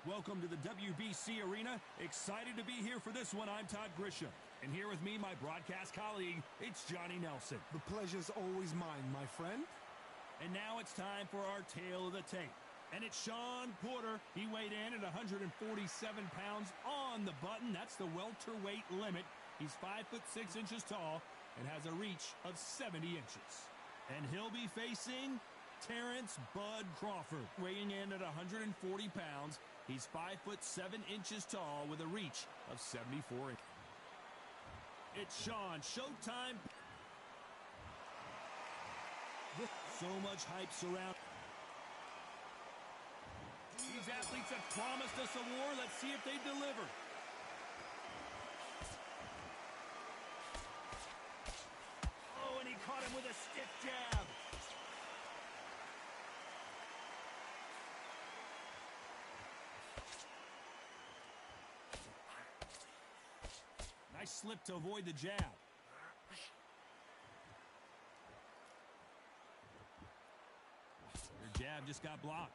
Welcome to the WBC Arena. Excited to be here for this one. I'm Todd Grisham. And here with me, my broadcast colleague, it's Johnny Nelson. The pleasure's always mine, my friend. And now it's time for our tale of the tape. And it's Shawn Porter. He weighed in at 147 pounds on the button. That's the welterweight limit. He's 5'6" tall and has a reach of 70 inches. And he'll be facing Terrence Bud Crawford, weighing in at 140 pounds. He's 5'7" tall with a reach of 74 inches. It's Shawn. Showtime. So much hype surrounding. These athletes have promised us a war. Let's see if they deliver. Oh, and he caught him with a stiff jab. Nice slip to avoid the jab. Your jab just got blocked.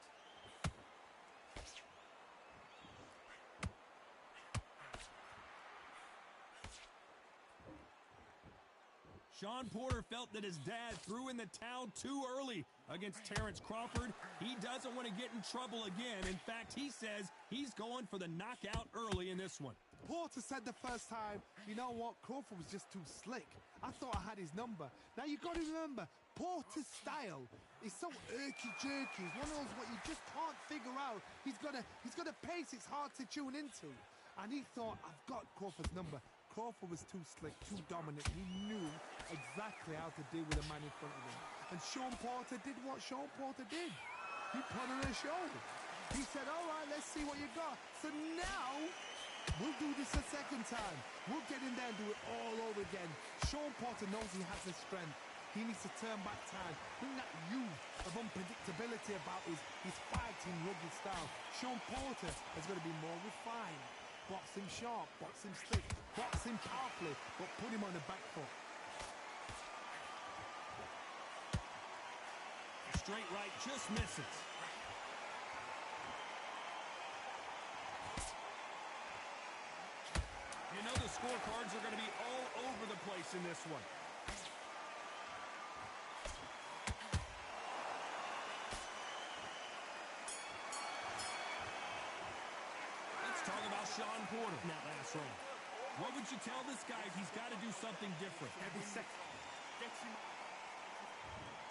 Shawn Porter felt that his dad threw in the towel too early against Terrence Crawford. He doesn't want to get in trouble again. In fact, he says he's going for the knockout early in this one. Porter said the first time, you know what, Crawford was just too slick. I thought I had his number. Now you got to remember, Porter's style is so irky-jerky. It's one of those what you just can't figure out. He's got a pace it's hard to tune into. And he thought, I've got Crawford's number. Crawford was too slick, too dominant. He knew exactly how to deal with a man in front of him. And Shawn Porter did what Shawn Porter did. He put on a show. He said, all right, let's see what you got. So now, we'll do this a second time. We'll get in there and do it all over again. Shawn Porter knows he has the strength. He needs to turn back time. Bring that youth of unpredictability about his fighting rugged style. Shawn Porter is going to be more refined. Box him sharp, box him slick, box him powerfully, but put him on the back foot. Straight right just misses. You know the scorecards are going to be all over the place in this one. Talk about Shawn Porter in that last round. What would you tell this guy if he's got to do something different? Every second.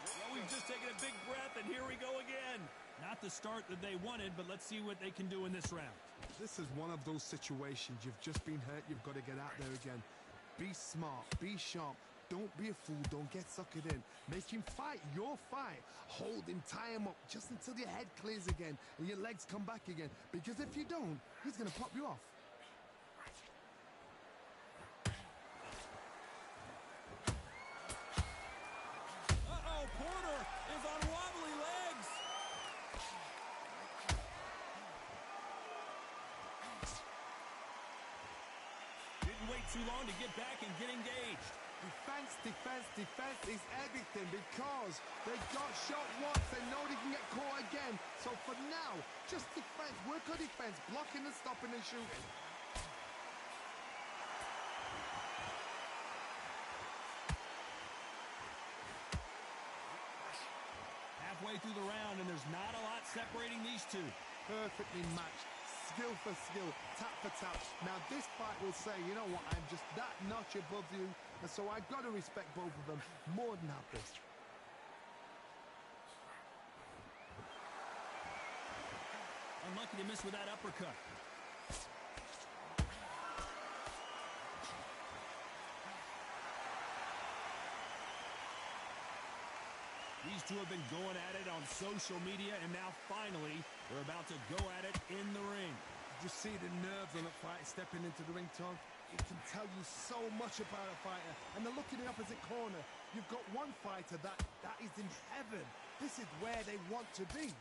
Well, we've just taken a big breath, and here we go again. Not the start that they wanted, but let's see what they can do in this round. This is one of those situations. You've just been hurt. You've got to get out there again. Be smart. Be sharp. Don't be a fool. Don't get suckered in. Make him fight your fight. Hold him, tie him up just until your head clears again and your legs come back again. Because if you don't, he's going to pop you off. Uh-oh, Porter is on wobbly legs. Didn't wait too long to get back and get engaged. Defense, defense, defense is everything because they got shot once. They know they can get caught again. So for now, just defense. Work on defense. Blocking and stopping and shooting. Halfway through the round, and there's not a lot separating these two. Perfectly matched. Skill for skill, tap for tap. Now this fight will say, you know what, I'm just that notch above you, and so I've got to respect both of them more than happy. Unlucky to miss with that uppercut. These two have been going at it on social media, and now finally, they're about to go at it in the ring. You see the nerves on the fight stepping into the ring, Tom? It can tell you so much about a fighter. And the look in the opposite corner, you've got one fighter that is in heaven. This is where they want to be.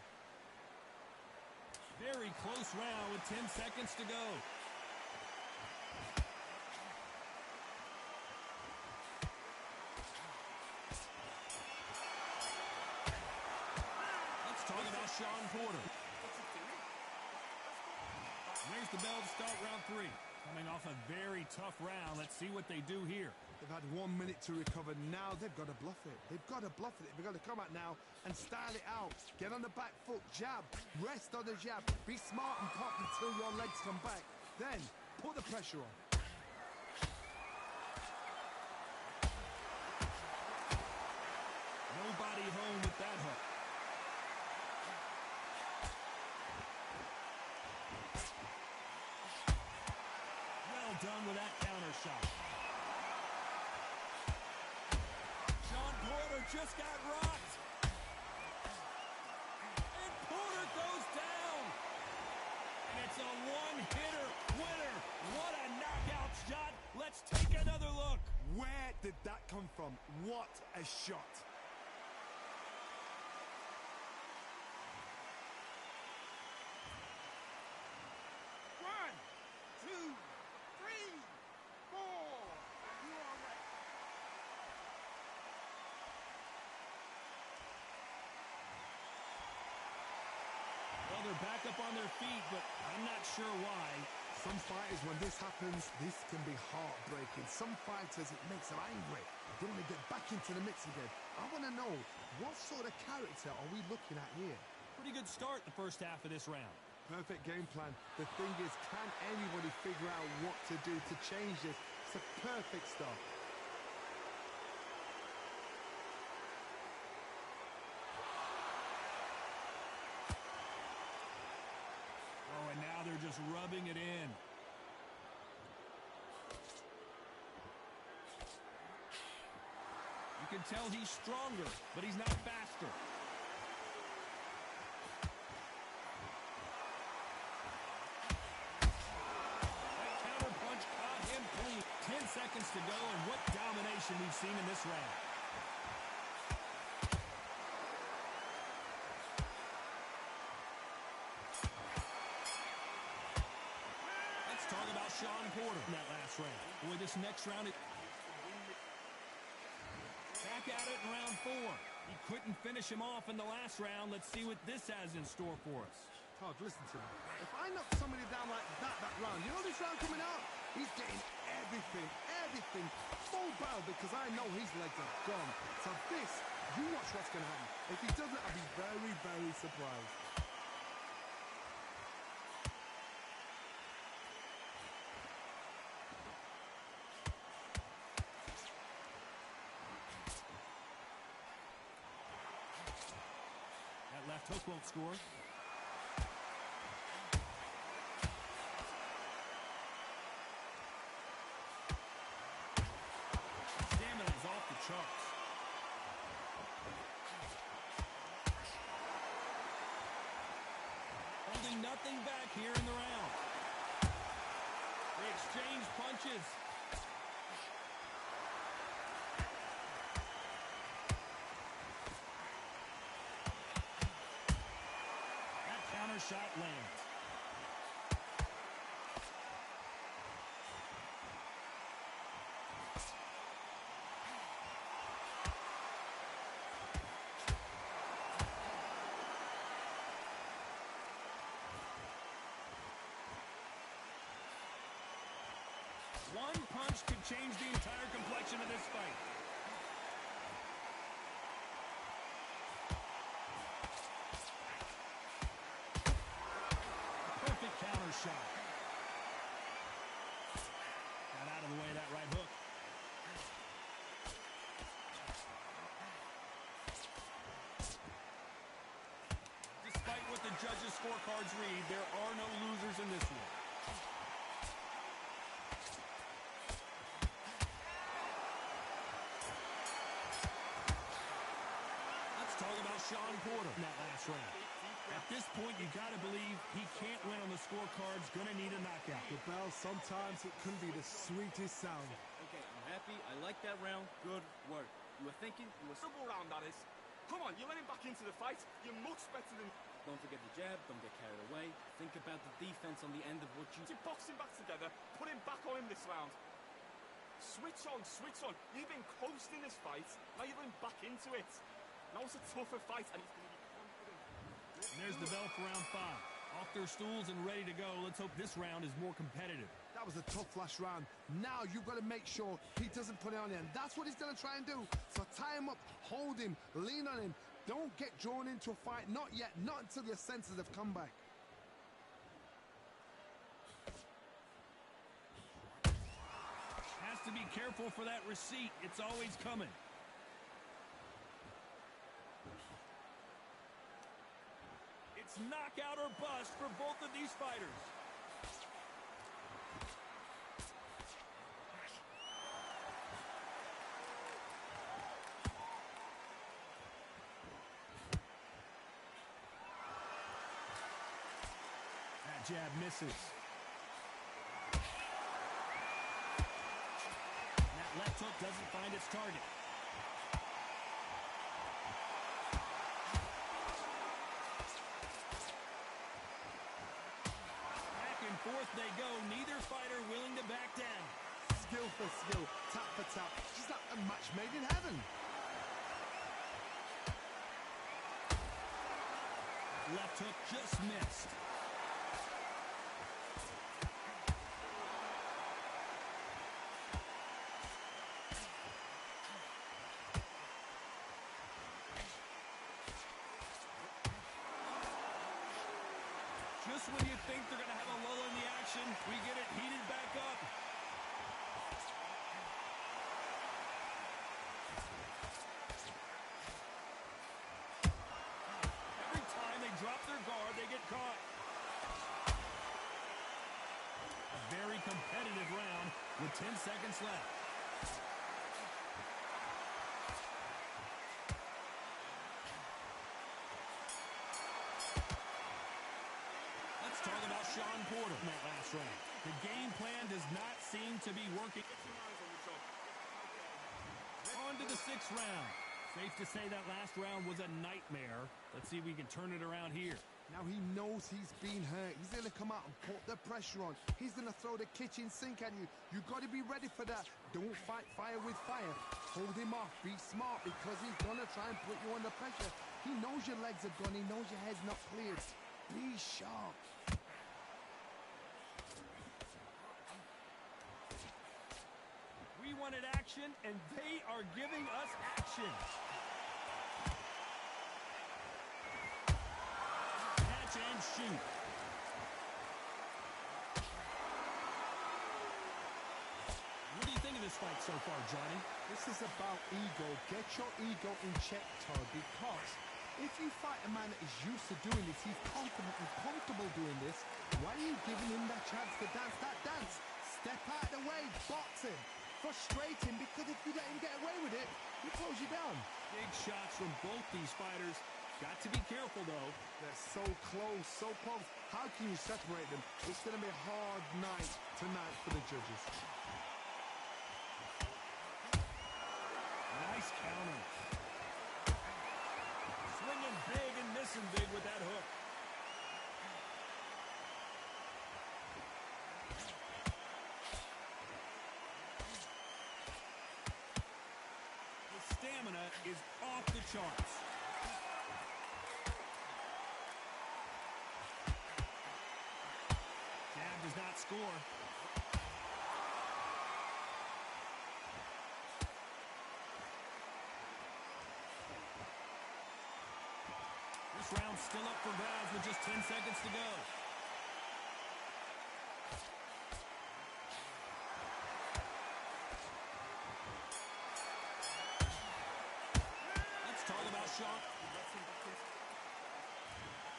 Very close round with 10 seconds to go. Shawn Porter. the bell to start round 3. Coming off a very tough round. Let's see what they do here. They've had 1 minute to recover. Now they've got to bluff it. They've got to bluff it. They've got to come out now and style it out. Get on the back foot, jab, rest on the jab. Be smart and pop until your legs come back. Then put the pressure on. Nobody home with that hook. Well done with that counter shot. Shawn Porter just got rocked. And Porter goes down. And it's a one-hitter winner. What a knockout shot. Let's take another look. Where did that come from? What a shot. They're back up on their feet, but I'm not sure why. Some fighters, when this happens, this can be heartbreaking. Some fighters, it makes them angry. They want to get back into the mix again. I want to know, what sort of character are we looking at here? Pretty good start the first half of this round. Perfect game plan. The thing is, can anybody figure out what to do to change this? It's a perfect start. And now they're just rubbing it in. You can tell he's stronger, but he's not faster. That counter punch caught him clean. 10 seconds to go, and what domination we've seen in this round. Talk about Shawn Porter in that last round. Boy, this next round, back at it in round 4. He couldn't finish him off in the last round. Let's see what this has in store for us. Todd, listen to me. If I knock somebody down like that round, you know this round coming out? He's getting everything full barrel because I know his legs are gone. So this, you watch what's going to happen. If he doesn't, I'll be very, very surprised. Left hook won't score. Stamina's off the charts. Holding nothing back here in the round. They exchange punches. Shot lands. One punch could change the entire complexion of this fight. Counter shot. Got out of the way of that right hook. Despite what the judges' scorecards read, there are no losers in this one. Let's talk about Shawn Porter in that last round. At this point, you got to believe he can't win on the scorecards. Going to need a knockout. The bell, sometimes it can be the sweetest sound. Okay, I'm happy. I like that round. Good work. You were thinking, you were double round, that is. Come on, you're letting back into the fight. You're much better than... Don't forget the jab. Don't get carried away. Think about the defense on the end of what you... You're boxing back together. Put him back on him this round. Switch on, switch on. You've been coasting this fight. Now you're going back into it. Now it's a tougher fight, and he's going to be confident. And there's the bell for round 5. Off their stools and ready to go. Let's hope this round is more competitive. That was a tough last round. Now you've got to make sure he doesn't put it on you, and that's what he's going to try and do. So tie him up, hold him, lean on him. Don't get drawn into a fight. Not yet. Not until your senses have come back. Has to be careful for that receipt. It's always coming. It's knockout or bust for both of these fighters. That jab misses. That left hook doesn't find its target. Forth they go, neither fighter willing to back down. Skill for skill, tap for tap, just like a match made in heaven. Left hook just missed. Just when you think they're going to have a lull in the action, we get it heated back up. Every time they drop their guard, they get caught. A very competitive round with 10 seconds left. Talk about Shawn Porter in that last round. The game plan does not seem to be working. On to the 6th round. Safe to say that last round was a nightmare. Let's see if we can turn it around here. Now he knows he's been hurt. He's going to come out and put the pressure on. He's going to throw the kitchen sink at you. You've got to be ready for that. Don't fight fire with fire. Hold him off. Be smart because he's going to try and put you under pressure. He knows your legs are gone. He knows your head's not cleared. Be sharp. We wanted action, and they are giving us action. Catch and shoot. What do you think of this fight so far, Johnny? This is about ego. Get your ego in check, Todd, because if you fight a man that is used to doing this, he's confident and comfortable doing this, why are you giving him that chance to dance that dance? Step out of the way, box him. Frustrate him, because if you let him get away with it, he throws you down. Big shots from both these fighters. Got to be careful, though. They're so close, so close. How can you separate them? It's going to be a hard night tonight for the judges. Nice counter. Swinging big and missing big with that hook. Stamina is off the charts. Jab does not score. This round's still up for grabs with just 10 seconds to go. Shot.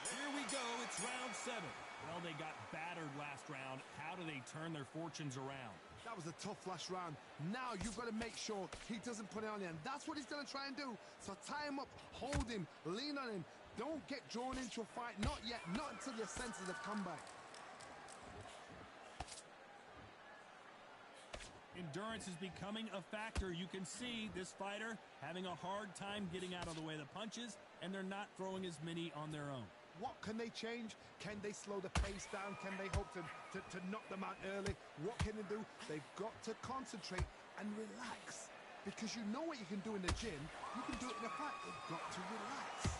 Here we go. It's round 7. Well, they got battered last round. How do they turn their fortunes around? That was a tough last round. Now you've got to make sure he doesn't put it on you, and that's what he's going to try and do. So tie him up, hold him, lean on him. Don't get drawn into a fight. Not yet. Not until your senses have come back. Endurance is becoming a factor. You can see this fighter having a hard time getting out of the way of the punches, and they're not throwing as many on their own. What can they change? Can they slow the pace down? Can they hope to knock them out early? What can they do? They've got to concentrate and relax. Because you know what you can do in the gym. You can do it in a fight. You've got to relax.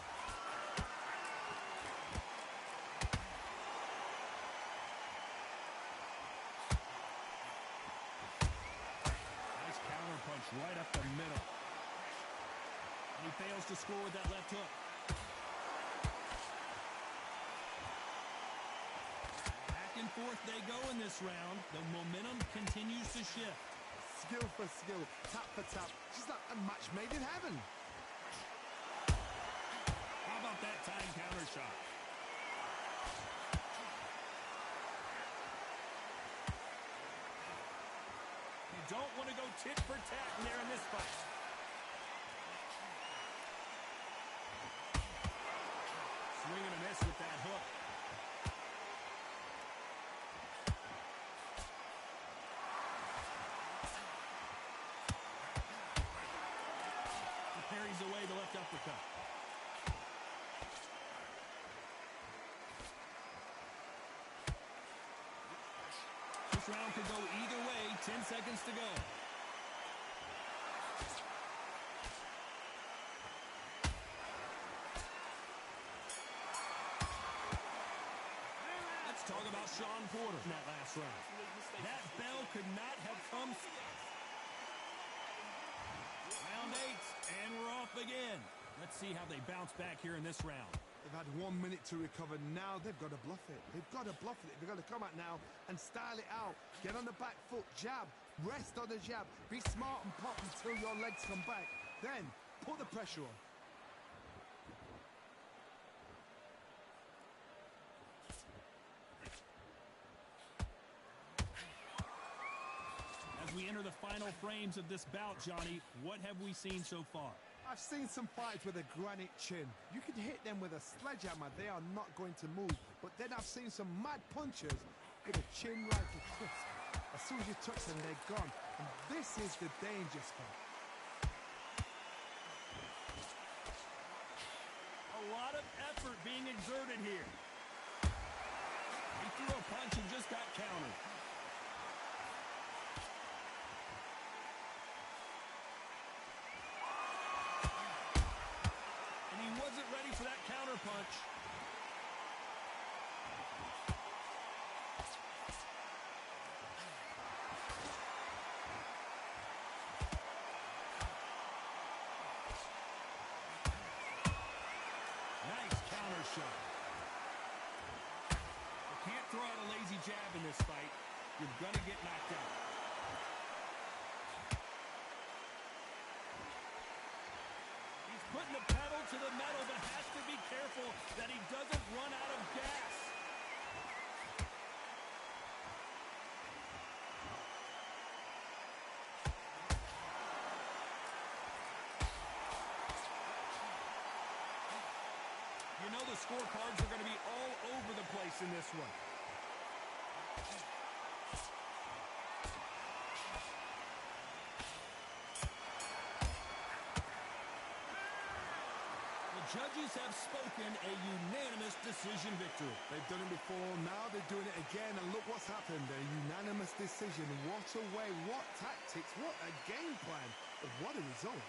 punch right up the middle. And he fails to score with that left hook. Back and forth they go in this round. The momentum continues to shift. Skill for skill, tap for tap. Just like a match made in heaven. How about that time counter shot? You don't want to go tit for tat in there in this fight. Swing and a miss with that hook. He parries away the left uppercut. This round could go either way. 10 seconds to go. Let's talk about Shawn Porter in that last round. That bell could not have come. Round 8, and we're off again. Let's see how they bounce back here in this round. They've had 1 minute to recover. Now they've got to bluff it. They've got to bluff it. They've got to come out now and style it out. Get on the back foot, jab, rest on the jab. Be smart and pop until your legs come back. Then put the pressure on. As we enter the final frames of this bout, Johnny, what have we seen so far? I've seen some fights with a granite chin. You can hit them with a sledgehammer. They are not going to move. But then I've seen some mad punchers with a chin like a crisp. As soon as you touch them, they're gone. And this is the danger spot. A lot of effort being exerted here. He threw a punch and just got countered. Wasn't ready for that counter punch. Nice counter shot. You can't throw out a lazy jab in this fight. You're gonna get knocked out. Putting the pedal to the metal, but has to be careful that he doesn't run out of gas. You know the scorecards are going to be all over the place in this one. Judges have spoken a unanimous decision victory. They've done it before, now they're doing it again, and look what's happened. A unanimous decision. What a way, what tactics, what a game plan, but what a result.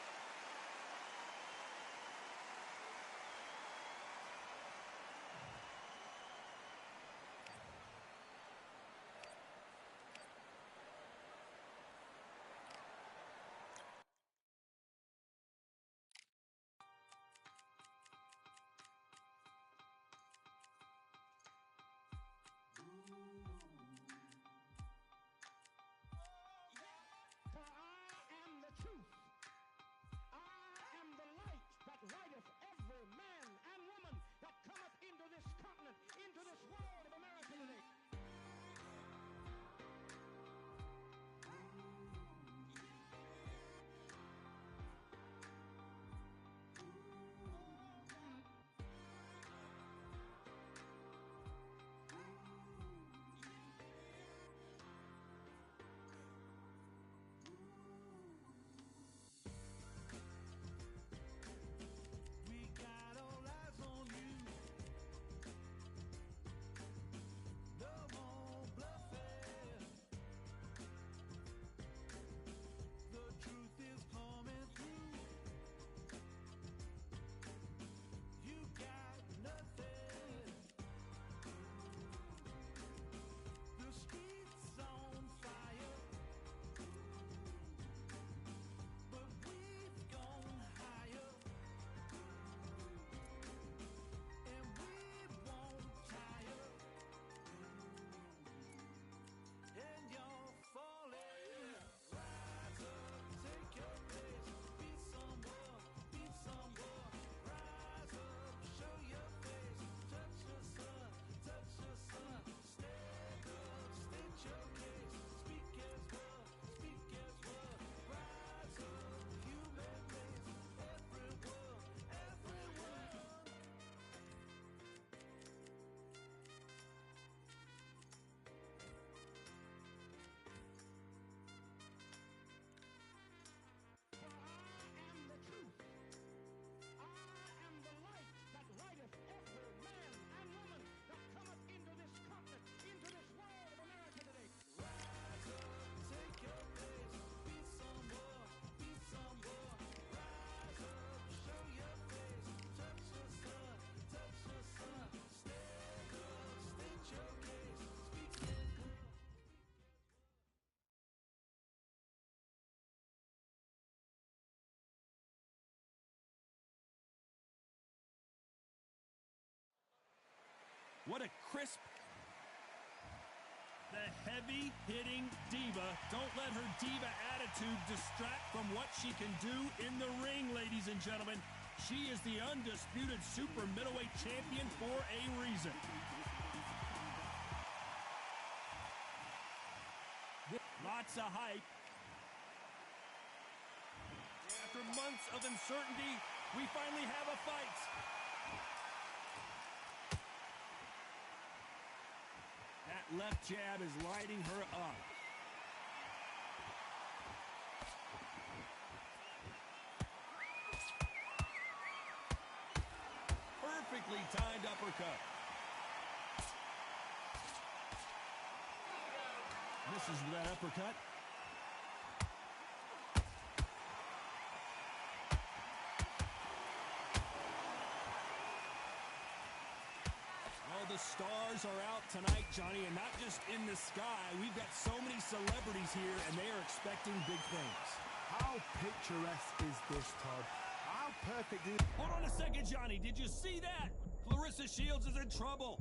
a crisp... The heavy-hitting diva. Don't let her diva attitude distract from what she can do in the ring, ladies and gentlemen. She is the undisputed super middleweight champion for a reason. Lots of hype. After months of uncertainty, we finally have a fight. That left jab is lighting her up. Perfectly timed uppercut. Misses with that uppercut. The stars are out tonight, Johnny, and not just in the sky. We've got so many celebrities here, and they are expecting big things. How picturesque is this, Todd? How perfect is... Hold on a second, Johnny. Did you see that? Clarissa Shields is in trouble.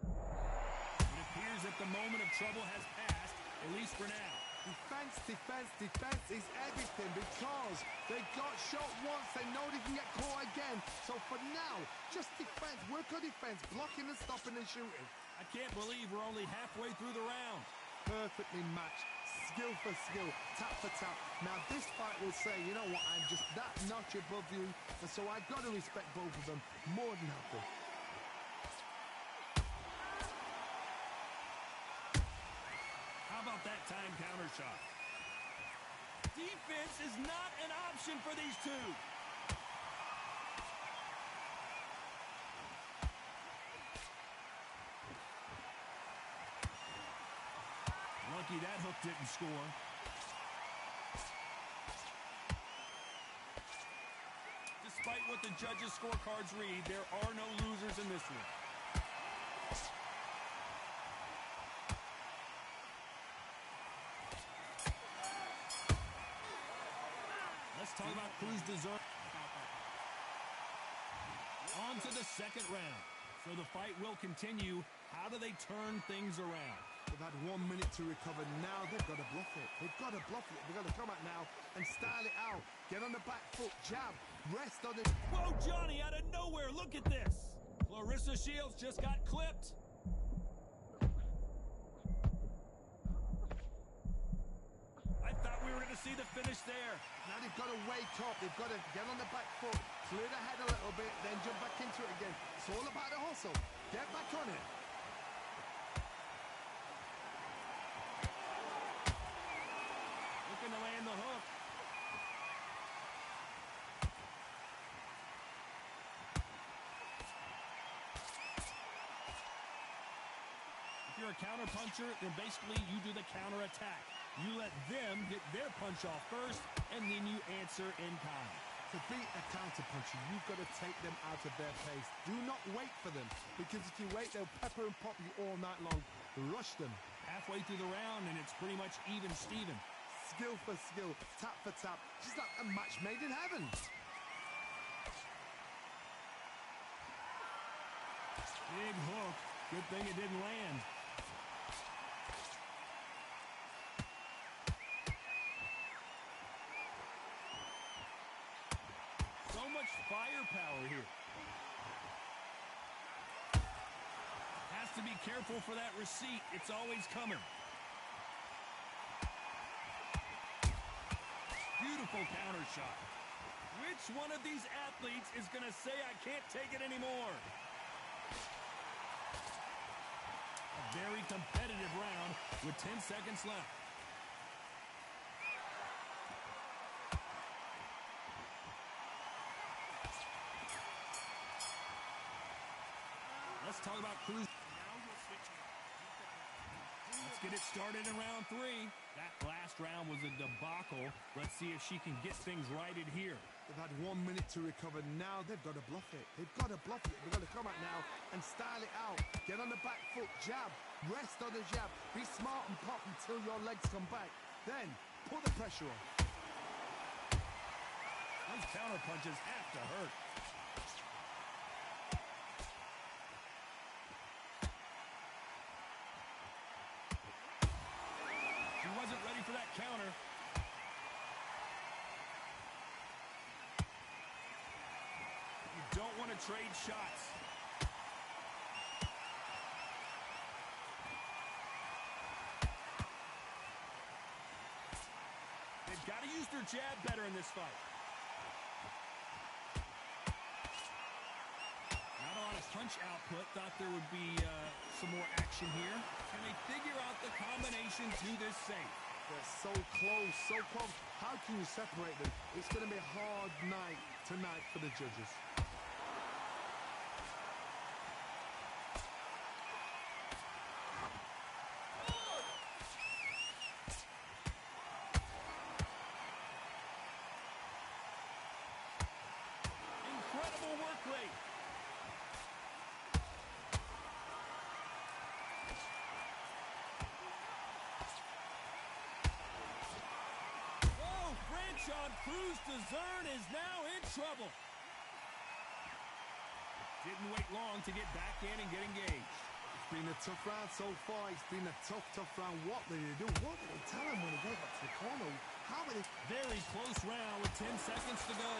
It appears that the moment of trouble has passed, at least for now. Defense, defense, defense is everything because they got shot once. They know they can get caught again. So for now, just defense. Work on defense. Blocking and stopping and shooting. I can't believe we're only halfway through the round. Perfectly matched. Skill for skill. Tap for tap. Now this fight will say, you know what, I'm just that notch above you. And so I've got to respect both of them more than happy. How about that time counter shot? Defense is not an option for these two. Lucky that hook didn't score. Despite what the judges' scorecards read, there are no losers in this one. Let's talk about Cruz deserve. On to the second round. So the fight will continue. How do they turn things around? They've had 1 minute to recover. Now they've got to bluff it. They've got to bluff it. They've got to come out now and style it out. Get on the back foot, jab, rest on it. Whoa, Johnny, out of nowhere. Look at this. Clarissa Shields just got clipped. I thought we were going to see the finish there. Now they've got to wake up. They've got to get on the back foot, clear the head a little bit, then jump back into it again. It's all about the hustle. Get back on it. Looking to land the hook. If you're a counter puncher, then basically you do the counter attack. You let them get their punch off first, and then you answer in kind. To beat a counter puncher, you've got to take them out of their pace. Do not wait for them, because if you wait, they'll pepper and pop you all night long. Rush them. Halfway through the round, and it's pretty much even Steven. Skill for skill, tap for tap. Just like a match made in heaven. Big hook. Good thing it didn't land. So much firepower here. Has to be careful for that receipt. It's always coming. Beautiful counter shot. Which one of these athletes is going to say, I can't take it anymore? A very competitive round with 10 seconds left. Let's talk about Cruz. Let's get it started in round 3. That last round was a debacle. Let's see if she can get things righted here. They've had 1 minute to recover. Now they've got to bluff it. They've got to bluff it. They've got to come out now and style it out. Get on the back foot, jab, rest on the jab. Be smart and pop until your legs come back. Then put the pressure on. Those counter punches have to hurt. trade shots. They've got to use their jab better in this fight. Not a lot of punch output. Thought there would be some more action here. Can they figure out the combination to this safe? They're so close, so close. How can you separate them? It's going to be a hard night tonight for the judges. Incredible work rate. Franchon Crews-Dezurn is now in trouble. Didn't wait long to get back in and get engaged. It's been a tough round so far. It's been a tough round. What did they do? What did they tell him when he gave up to the corner? How many? Very close round with 10 seconds to go.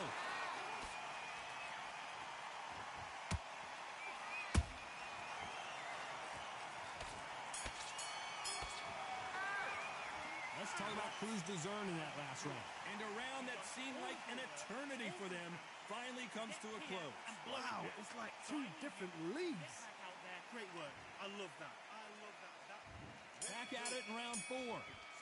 Let's talk about Crews-Dezurn in that last round. And a round that seemed like an eternity for them finally comes to a close. Wow, it's like two different leagues. Great work. I love that. I love that. Back at it in round 4.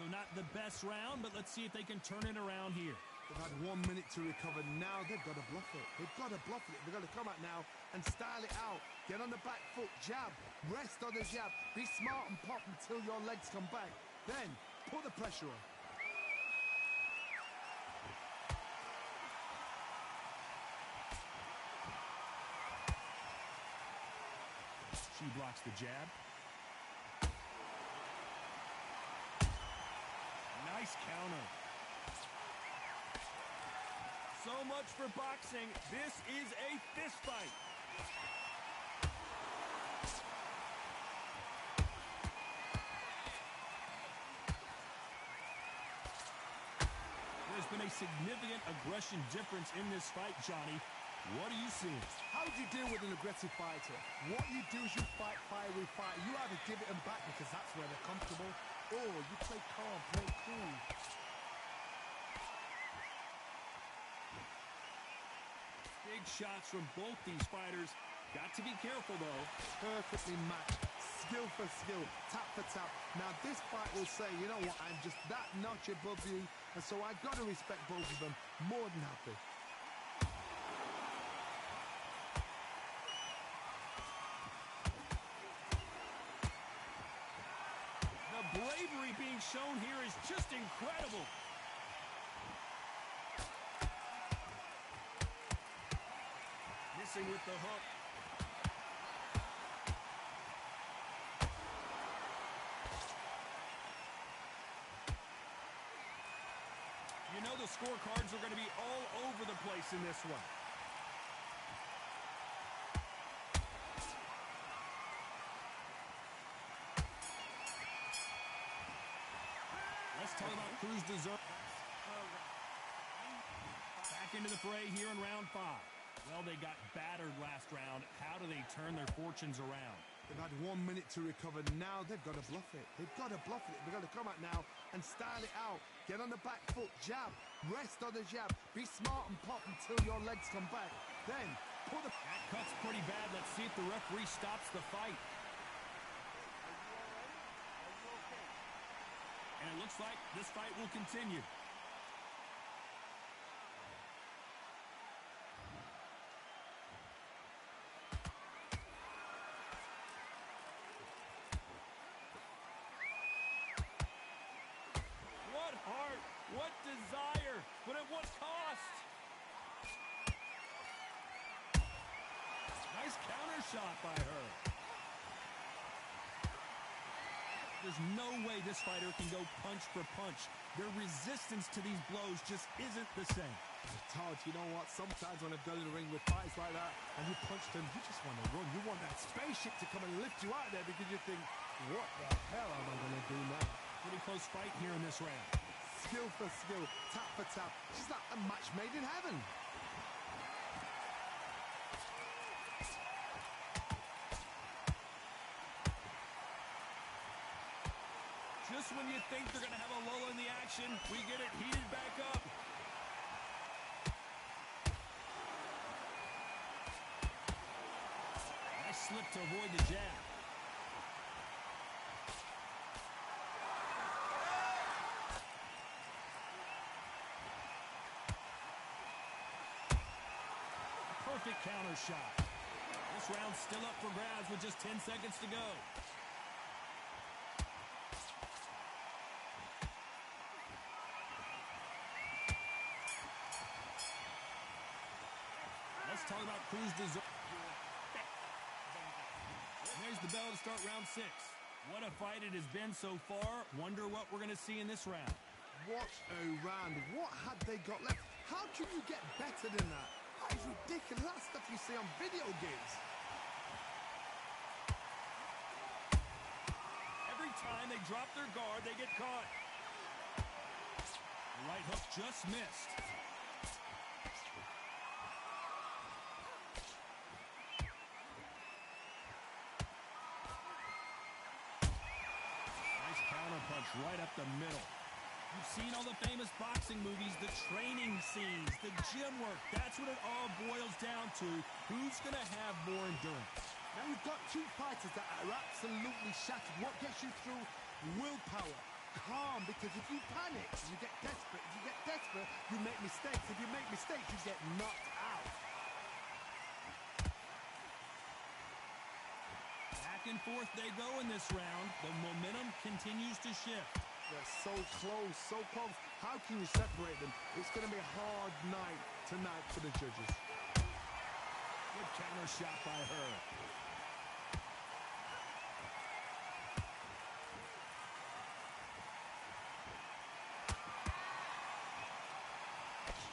So not the best round, but let's see if they can turn it around here. They've had 1 minute to recover. Now they've got to bluff it. They've got to bluff it. They've got to come out now and style it out. Get on the back foot, jab, rest on the jab. Be smart and pop until your legs come back. Then put the pressure on. She blocks the jab. Nice counter. So much for boxing. This is a fist fight. There's been a significant aggression difference in this fight, Johnny. What are you seeing? How do you deal with an aggressive fighter? What you do is you fight fire with fire. You either give it them back because that's where they're comfortable, or you play calm, play cool. Big shots from both these fighters. Got to be careful, though. Perfectly matched. Skill for skill, tap for tap. Now this fight will say, you know what, I'm just that notch above you, and so I've got to respect both of them. More than happy. The bravery being shown here is just incredible. Missing with the hook. You know the scorecards are going to be all over the place in this one. Let's talk about Crews-Dezurn. Back into the fray here in round 5. Well, they got battered last round. How do they turn their fortunes around? They've had 1 minute to recover. Now they've got to bluff it. They've got to bluff it. They've got to come out now and style it out. Get on the back foot, jab, rest on the jab. Be smart and pop until your legs come back. Then put the... That cut's pretty bad. Let's see if the referee stops the fight. And it looks like this fight will continue. What heart, what desire, but at what cost? Nice counter shot by her. There's no way this fighter can go punch for punch. Their resistance to these blows just isn't the same. Todd, you know what? Sometimes when I've done in the ring with fights like that and you punch them, you just want to run. You want that spaceship to come and lift you out there because you think, what the hell am I going to do now? Pretty close fight here in this round. Skill for skill, tap for tap. She's like a match made in heaven. Just when you think they're going to have a lull in the action, we get it heated back up. Nice slip to avoid the jab. Perfect counter shot. This round's still up for grabs with just 10 seconds to go. Let's talk about Cruz deserve. There's the bell to start round 6. What a fight it has been so far. Wonder what we're going to see in this round. What a round. What had they got left? How can you get better than that? That is ridiculous. That's stuff you see on video games. Every time they drop their guard, they get caught. The right hook just missed. Nice counter punch right up the middle. You've seen all the famous boxing movies, the training scenes, the gym work. That's what it all boils down to. Who's going to have more endurance? Now we've got two fighters that are absolutely shattered. What gets you through? Willpower. Calm, because if you panic, you get desperate. If you get desperate, you make mistakes. If you make mistakes, you get knocked out. Back and forth they go in this round. The momentum continues to shift. They're so close, so close. How can you separate them? It's going to be a hard night tonight for the judges. Good counter shot by her.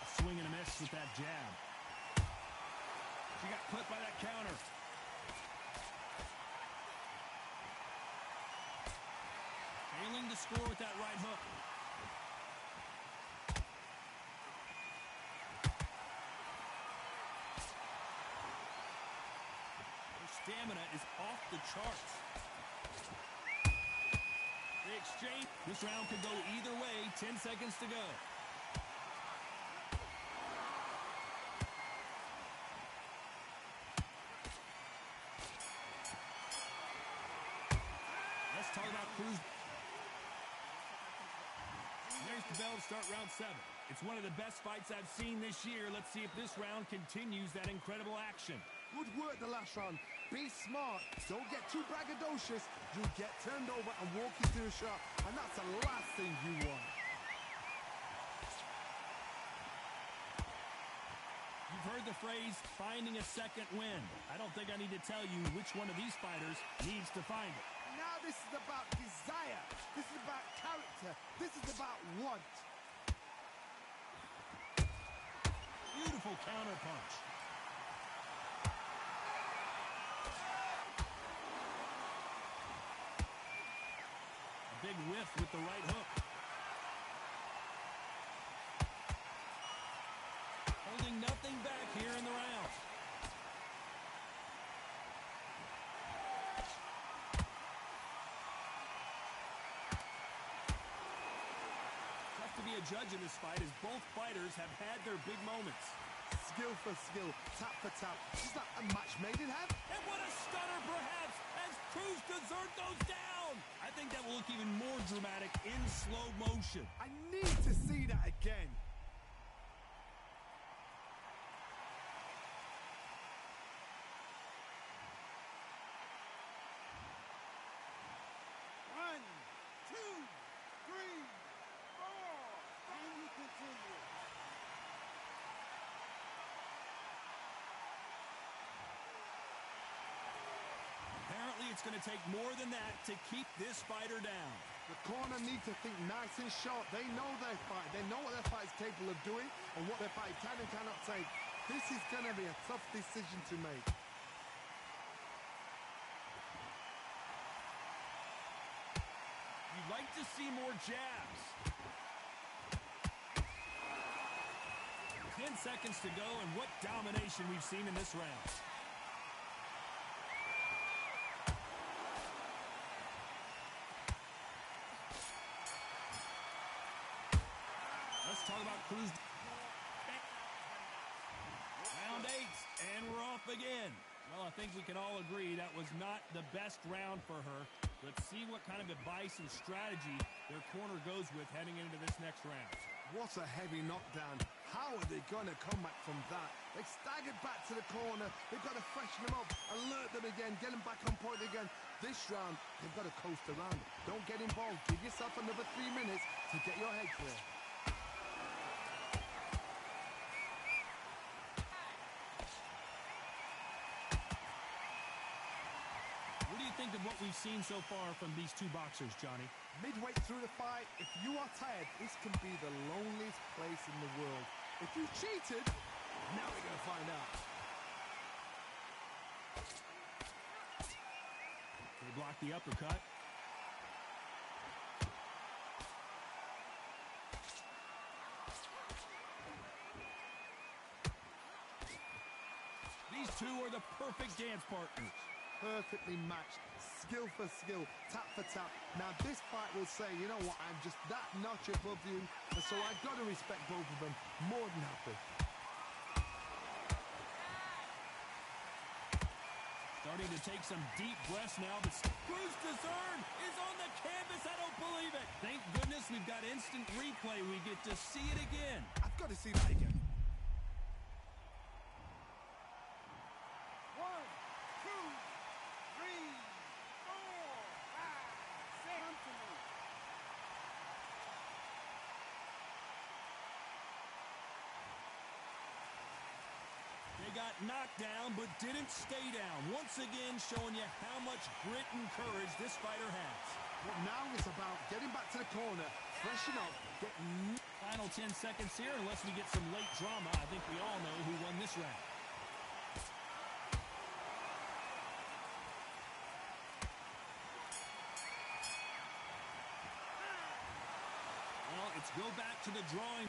A swing and a miss with that jab. She got clipped by that counter. Failing to score with that right hook. Her stamina is off the charts. They exchange. This round could go either way. 10 seconds to go. Let's talk about Cruz. There's the bell to start round 7. It's one of the best fights I've seen this year. Let's see if this round continues that incredible action. Good work the last round. Be smart. Don't get too braggadocious. You'll get turned over and walk into a shot. And that's the last thing you want. You've heard the phrase, finding a second wind. I don't think I need to tell you which one of these fighters needs to find it. Now this is about desire. This is about character. This is about want. Beautiful counter punch. A big whiff with the right hook. Holding nothing back here in the round. To be a judge in this fight as both fighters have had their big moments. Skill for skill, tap for tap. It's not a match made in heaven. And what a stunner perhaps as Cruz Dessert goes down. I think that will look even more dramatic in slow motion. I need to see that again. One, two, three, four, and we continue. Apparently it's going to take more than that to keep this fighter down. The corner need to think nice and sharp. They know their fight. They know what their fight is capable of doing and what their fight can and cannot take. This is going to be a tough decision to make. You'd like to see more jabs. 10 seconds to go, and what domination we've seen in this round. talk about Cruz. Round 8, and we're off again. Well, I think we can all agree that was not the best round for her. Let's see what kind of advice and strategy their corner goes with heading into this next round. What a heavy knockdown. How are they going to come back from that? They staggered back to the corner. They've got to freshen them up, alert them again, get them back on point again. This round, they've got to coast around. Don't get involved. Give yourself another 3 minutes to get your head clear. What do you think of what we've seen so far from these two boxers, Johnny? Midway through the fight, if you are tired, this can be the loneliest place in the world. If you cheated, now we're going to find out. They block the uppercut. These two are the perfect dance partners. Perfectly matched, skill for skill, tap for tap. Now this fight will say, you know what, I'm just that notch above you, and so I've got to respect both of them more than happy. Starting to take some deep breaths now, but Cruz Dezern is on the canvas. I don't believe it. Thank goodness we've got instant replay. We get to see it again. I've got to see that again. 1, 2, 3, 4, 5, 6. Come to me. They got knocked down, but didn't stay down. Once again, showing you how much grit and courage this fighter has. But now it's about getting back to the corner, freshen up, getting... Final 10 seconds here, unless we get some late drama. I think we all know who won this round. Well, it's go back to the drawing.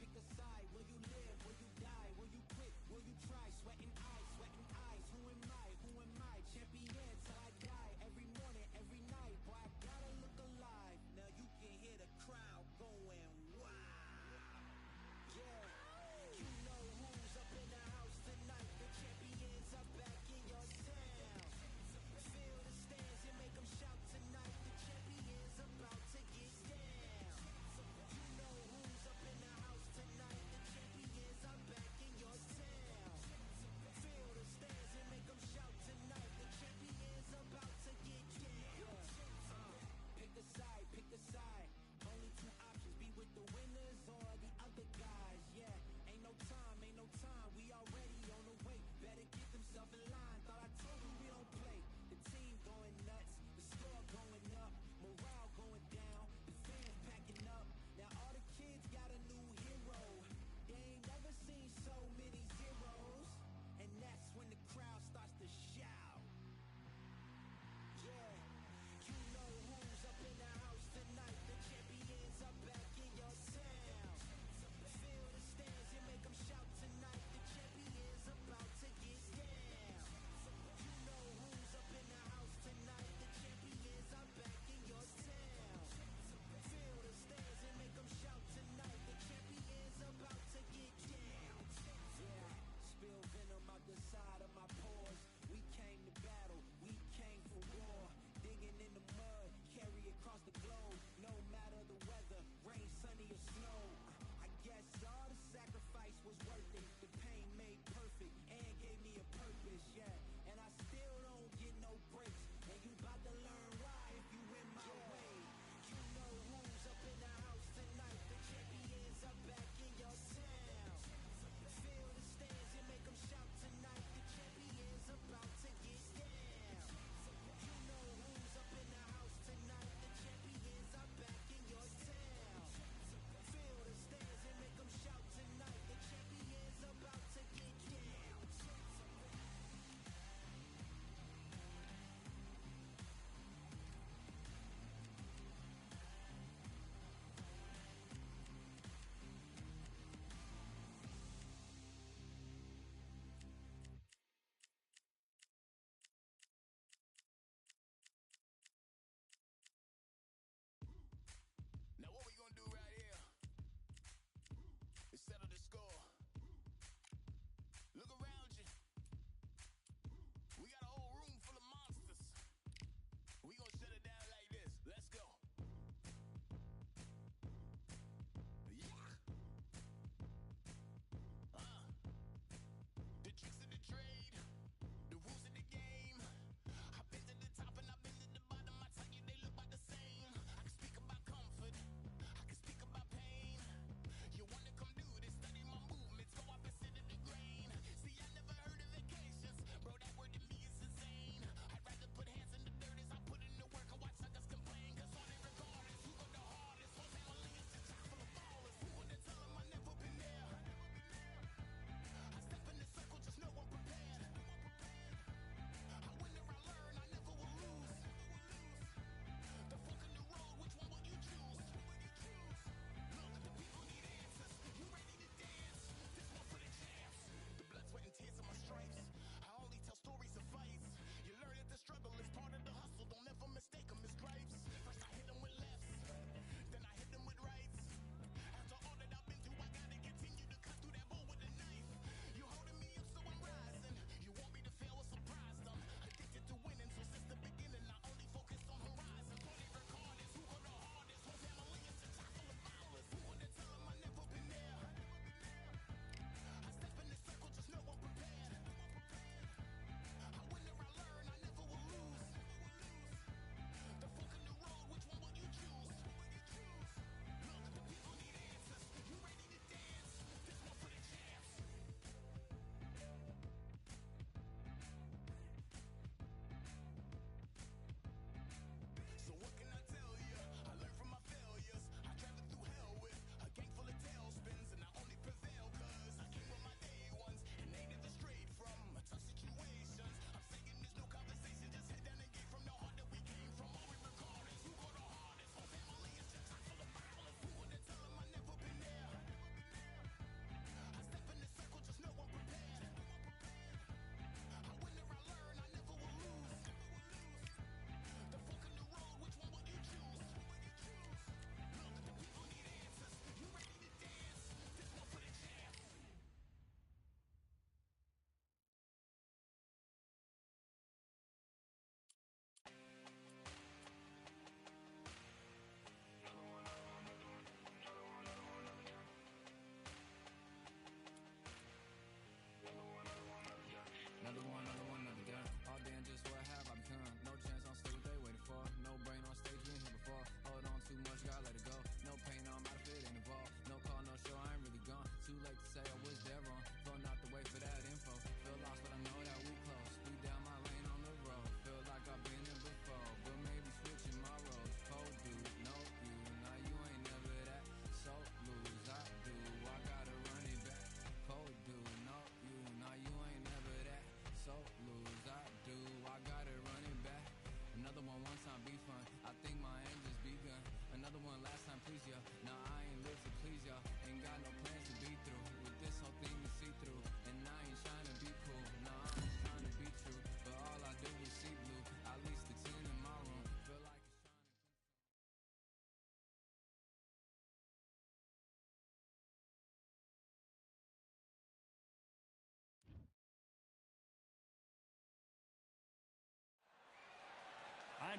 Pick a side. Will you live? Will you die? Will you quit? Will you try? Sweating eyes. Who am I? Champion till I die. Every morning, every night.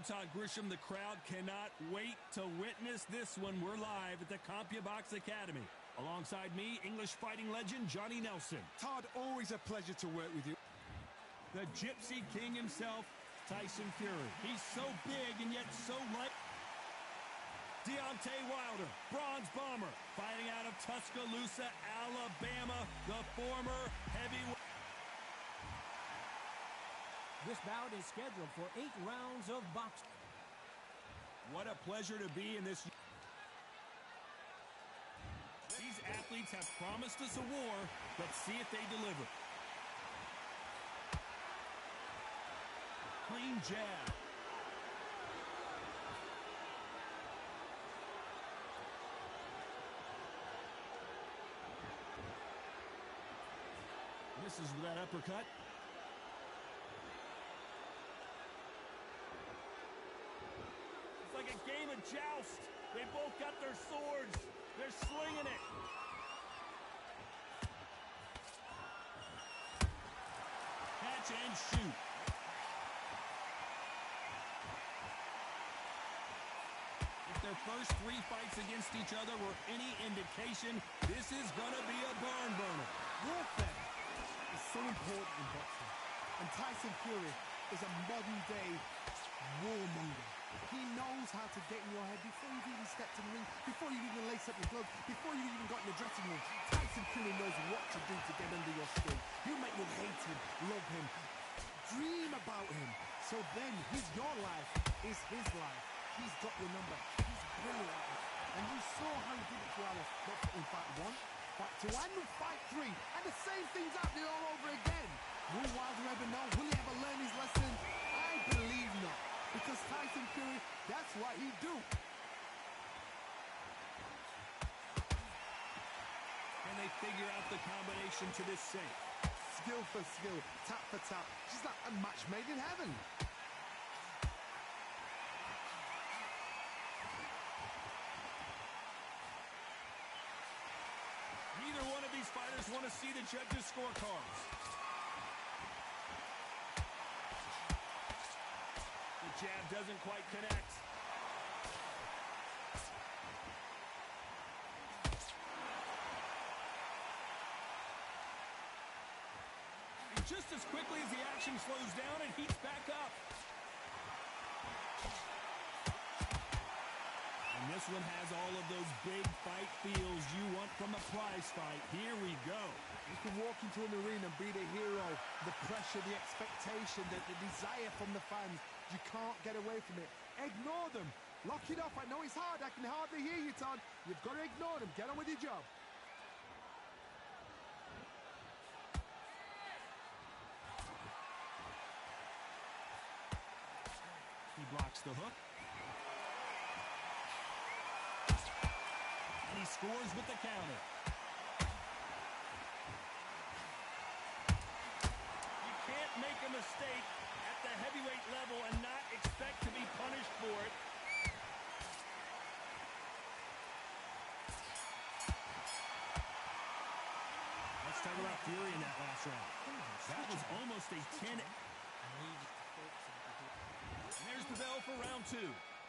I'm Todd Grisham. The crowd cannot wait to witness this one. We're live at the CompuBox Academy. Alongside me, English fighting legend Johnny Nelson. Todd, always a pleasure to work with you. The Gypsy King himself, Tyson Fury. He's so big and yet so light. Deontay Wilder, bronze bomber, fighting out of Tuscaloosa, Alabama, the former heavyweight. This bout is scheduled for 8 rounds of boxing. What a pleasure to be in this. These athletes have promised us a war. Let's see if they deliver. Clean jab. Misses with that uppercut. It's like a game of joust. They both got their swords. They're slinging it. Catch and shoot. If their first 3 fights against each other were any indication, this is gonna be a barn burner. Warfare is so important in boxing. And Tyson Fury is a modern-day warmonger. He knows how to get in your head before you've even stepped in the ring, before you even lace up your gloves, before you even got in the dressing room. Tyson Fury knows what to do to get under your skin. He'll make you hate him, love him, dream about him. So then your life is his life. He's got your number. He's brilliant at it. And you saw how he did it to Alice in fight 1, fight 2, and fight 3. And the same thing's happening all over again. Will Wilder ever know? Will he ever learn his lesson? I believe not. Because Tyson Fury, that's what he do. Can they figure out the combination to this safe? Skill for skill, tap for tap. She's like a match made in heaven. Neither one of these fighters want to see the judges' scorecards. The jab doesn't quite connect. And just as quickly as the action slows down, it heats back up. And this one has all of those big fight feels you want from a prize fight. Here we go. You can walk into an arena and be the hero. The pressure, the expectation, the desire from the fans. You can't get away from it. Ignore them. Lock it off. I know it's hard. I can hardly hear you, Todd. You've got to ignore them. Get on with your job. He blocks the hook. And he scores with the counter. You can't make a mistake at the heavyweight level and not expect to be punished for it. Let's talk about Fury in that last round. That was almost a 10. And there's the bell for round 2.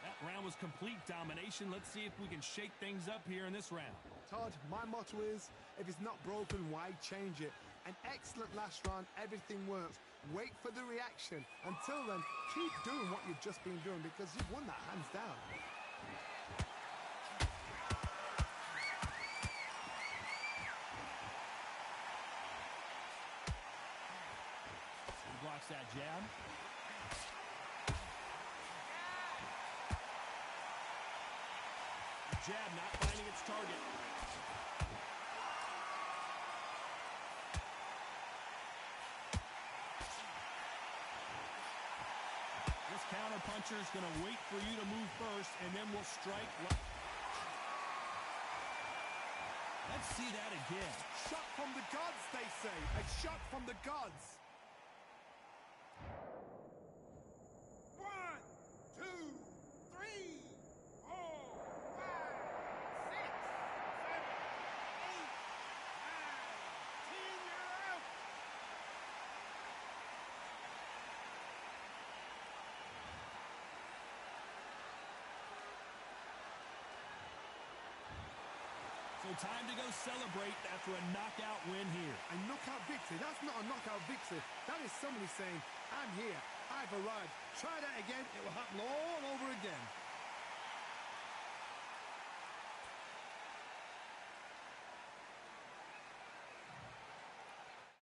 That round was complete domination. Let's see if we can shake things up here in this round. Todd, my motto is, if it's not broken, why change it? An excellent last round. Everything works. Wait for the reaction. Until then, keep doing what you've just been doing because you've won that hands down. He blocks that jab. Jab not finding its target. This counter puncher is going to wait for you to move first, and then we'll strike. Let's see that again. Shot from the gods, they say. A shot from the gods. 1, 2, 3, 4, 5, 6, 7, 8, 9, 10. You're out. time to go celebrate after a knockout win here. A knockout victory? That's not a knockout victory. That is somebody saying, I'm here, I've arrived. Try that again, it will happen all over again.